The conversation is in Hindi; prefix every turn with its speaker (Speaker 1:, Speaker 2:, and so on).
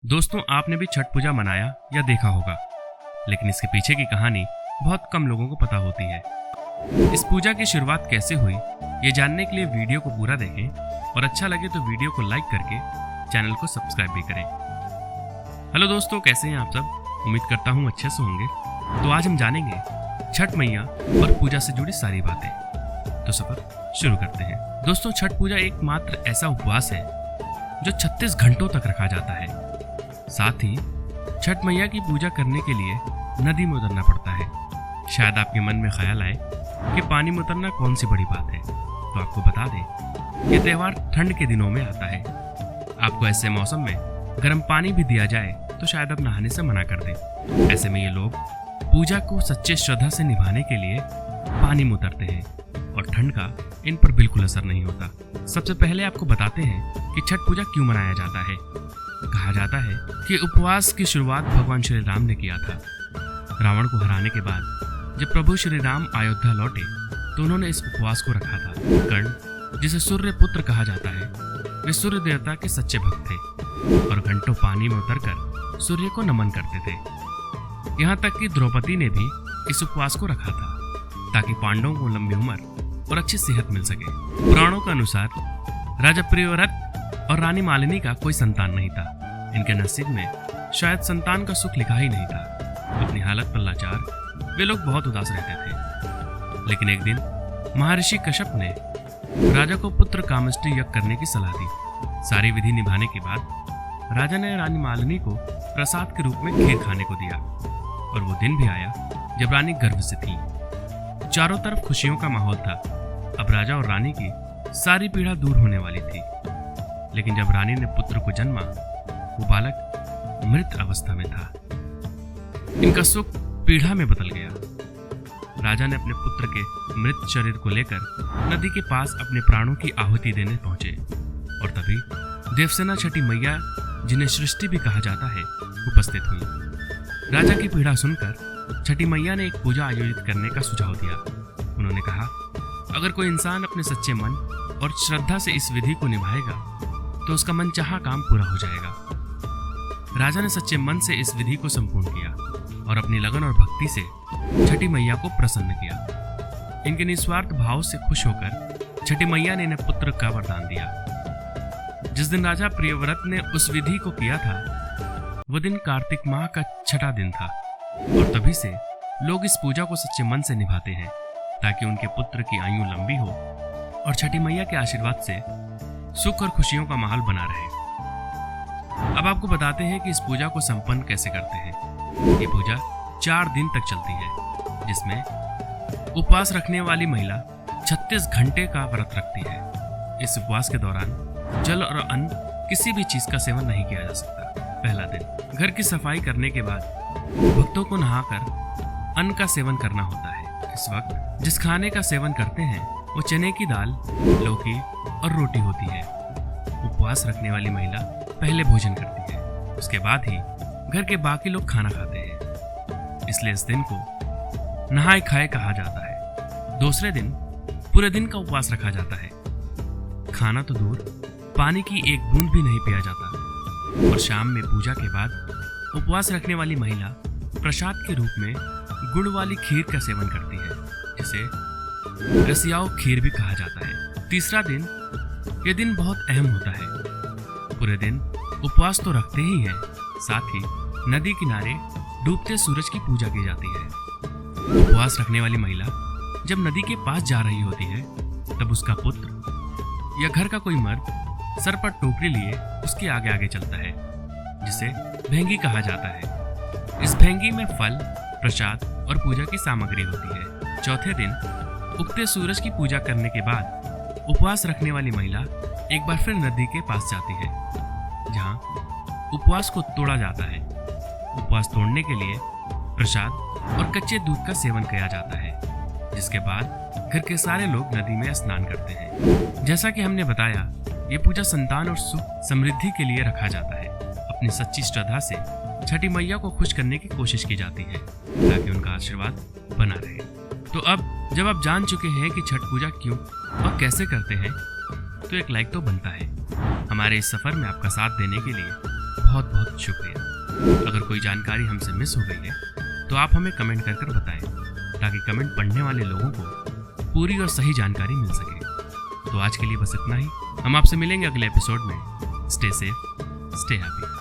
Speaker 1: दोस्तों, आपने भी छठ पूजा मनाया या देखा होगा, लेकिन इसके पीछे की कहानी बहुत कम लोगों को पता होती है। इस पूजा की शुरुआत कैसे हुई, ये जानने के लिए वीडियो को पूरा देखें और अच्छा लगे तो वीडियो को लाइक करके चैनल को सब्सक्राइब भी करें। हेलो दोस्तों, कैसे हैं आप सब? उम्मीद करता हूँ अच्छे से होंगे। तो आज हम जानेंगे छठ मैया और पूजा से जुड़ी सारी बातें। तो सफर शुरू करते हैं। दोस्तों, छठ पूजा एकमात्र ऐसा उपवास है जो 36 घंटों तक रखा जाता है। साथ ही छठ मैया की पूजा करने के लिए नदी में उतरना पड़ता है। शायद आपके मन में ख्याल आए कि पानी में उतरना कौन सी बड़ी बात है, तो आपको बता दें, ये त्यौहार ठंड के दिनों में आता है। आपको ऐसे मौसम में गर्म पानी भी दिया जाए तो शायद आप नहाने से मना कर दें। ऐसे में ये लोग पूजा को सच्चे श्रद्धा से निभाने के लिए पानी में उतरते हैं और ठंड का इन पर बिल्कुल असर नहीं होता। सबसे पहले आपको बताते हैं कि छठ पूजा क्यों मनाया जाता है। कहा जाता है कि उपवास की शुरुआत भगवान श्री राम ने किया था। रावण को हराने के बाद जब प्रभु श्री राम अयोध्या लौटे तो उन्होंने इस उपवास को रखा था। कर्ण, जिसे सूर्य पुत्र कहा जाता है, वे सूर्य देवता के सच्चे भक्त थे और घंटों पानी में उतरकर सूर्य को नमन करते थे। यहाँ तक कि द्रौपदी ने भी इस उपवास को रखा था ताकि पांडवों को लंबी उम्र और अच्छी सेहत मिल सके। पुराणों के अनुसार राजा प्रियव्रत और रानी मालिनी का कोई संतान नहीं था। इनके नसीब में शायद संतान का सुख लिखा ही नहीं था। अपनी हालत पर लाचार वे लोग बहुत उदास रहते थे। लेकिन एक दिन महर्षि कश्यप ने राजा को पुत्र कामेष्टि यज्ञ करने की सलाह दी। सारी विधि निभाने के बाद राजा ने रानी मालिनी को प्रसाद के रूप में खीर खाने को दिया और वो दिन भी आया जब रानी गर्भ से थी। चारों तरफ खुशियों का माहौल था। अब राजा और रानी की सारी पीड़ा दूर होने वाली थी। लेकिन जब रानी ने पुत्र को जन्मा, वो बालक मृत अवस्था में था। इनका सुख पीड़ा में बदल गया। राजा ने अपने पुत्र के मृत शरीर को लेकर नदी के पास अपने प्राणों की आहुति देने पहुंचे और तभी देवसेना छठी मैया, जिन्हें सृष्टि भी कहा जाता है, उपस्थित हुई। राजा की पीड़ा सुनकर छठी मैया ने एक पूजा आयोजित करने का सुझाव दिया। उन्होंने कहा, अगर कोई इंसान अपने सच्चे मन और श्रद्धा से इस विधि को निभाएगा तो उसका मनचाहा काम पूरा हो जाएगा। राजा ने सच्चे मन से इस विधि को संपूर्ण किया और अपनी लगन और भक्ति से छठी मैया को प्रसन्न किया। इनके निस्वार्थ भाव से खुश होकर छठी मैया ने इन्हें पुत्र का वरदान दिया। जिस दिन राजा प्रियव्रत ने उस विधि को किया था, वह दिन कार्तिक माह का छठा दिन था और तभी से लोग इस पूजा को सच्चे मन से निभाते हैं ताकि उनके पुत्र की आयु लंबी हो और छठी मैया के आशीर्वाद से सुख और खुशियों का माहौल बना रहे। अब आपको बताते हैं कि इस पूजा को संपन्न कैसे करते हैं। ये पूजा 4 दिन तक चलती है, जिसमें उपवास रखने वाली महिला 36 घंटे का व्रत रखती है। इस उपवास के दौरान जल और अन्न किसी भी चीज का सेवन नहीं किया जा सकता। पहला दिन, घर की सफाई करने के बाद भक्तों को नहाकर अन्न का सेवन करना होता है। इस वक्त जिस खाने का सेवन करते हैं वो चने की दाल, लौकी और रोटी होती है। उपवास रखने वाली महिला पहले भोजन करती है, उसके बाद ही घर के बाकी लोग खाना खाते हैं। इसलिए इस दिन को नहाए खाए कहा जाता है। दूसरे दिन पूरे दिन का उपवास रखा जाता है। खाना तो दूर, पानी की एक बूंद भी नहीं पिया जाता। और शाम में पूजा के बाद उपवास रखने वाली महिला प्रसाद के रूप में गुड़ वाली खीर का सेवन करती है, जिसे रसियाओ खीर भी कहा जाता है। तीसरा दिन, यह दिन बहुत अहम होता है। पूरे दिन उपवास तो रखते ही हैं, साथ ही नदी किनारे डूबते सूरज की पूजा की जाती है। उपवास रखने वाली महिला जब नदी के पास जा रही होती है, तब उसका पुत्र या घर का कोई मर्द सर पर टोकरी लिए उसके आगे आगे चलता है, जिसे भेंगी कहा जाता है। इस भेंगी में फल, प्रसाद और पूजा की सामग्री होती है। चौथे दिन उगते सूरज की पूजा करने के बाद उपवास रखने वाली महिला एक बार फिर नदी के पास जाती है, जहां उपवास को तोड़ा जाता है। उपवास तोड़ने के लिए प्रसाद और कच्चे दूध का सेवन किया जाता है, जिसके बाद घर के सारे लोग नदी में स्नान करते हैं। जैसा कि हमने बताया, ये पूजा संतान और सुख समृद्धि के लिए रखा जाता है। अपनी सच्ची श्रद्धा से छठी मैया को खुश करने की कोशिश की जाती है ताकि उनका आशीर्वाद बना रहे। तो अब जब आप जान चुके हैं कि छठ पूजा क्यों और कैसे करते हैं, तो एक लाइक तो बनता है। हमारे इस सफर में आपका साथ देने के लिए बहुत बहुत शुक्रिया। अगर कोई जानकारी हमसे मिस हो गई है तो आप हमें कमेंट कर बताएं, ताकि कमेंट पढ़ने वाले लोगों को पूरी और सही जानकारी मिल सके। तो आज के लिए बस इतना ही। हम आपसे मिलेंगे अगले एपिसोड में। Stay safe, stay happy.